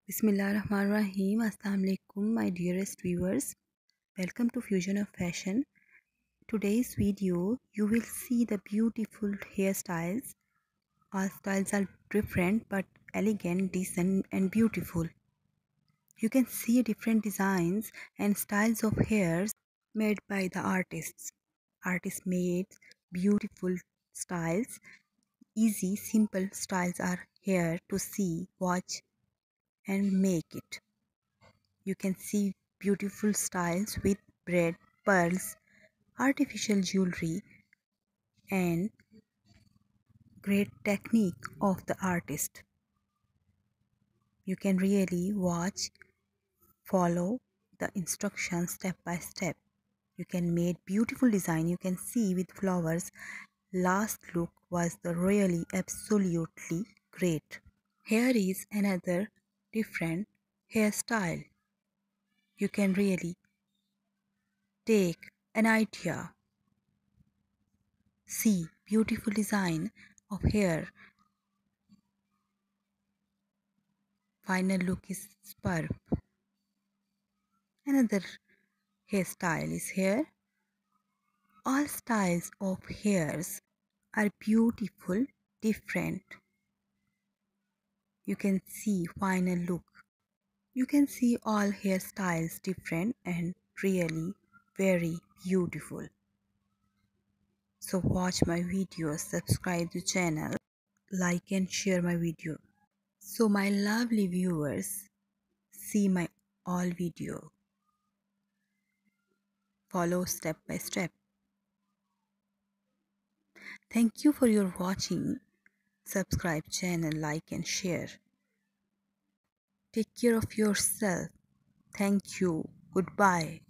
Bismillahirrahmanirrahim. Assalamu alaikum, my dearest viewers. Welcome to Fusion of Fashion. Today's video, you will see the beautiful hairstyles. All styles are different but elegant, decent, and beautiful. You can see different designs and styles of hairs made by the artists. Artists made beautiful styles. Easy, simple styles are here to see, watch, and make it. You can see beautiful styles with braid, pearls, artificial jewelry, and great technique of the artist. You can really watch, follow the instructions step by step. You can make beautiful design. You can see with flowers. Last look was the really absolutely great. Here is another different hairstyle. You can really take an idea. See beautiful design of hair. Final look is superb. Another hairstyle is here. All styles of hairs are beautiful, different. You can see final look. You can see all hairstyles different and really very beautiful. So watch my videos, subscribe to the channel, like and share my video. So my lovely viewers, see my all video. Follow step by step. Thank you for your watching. Subscribe channel, like and share. Take care of yourself. Thank you. Goodbye.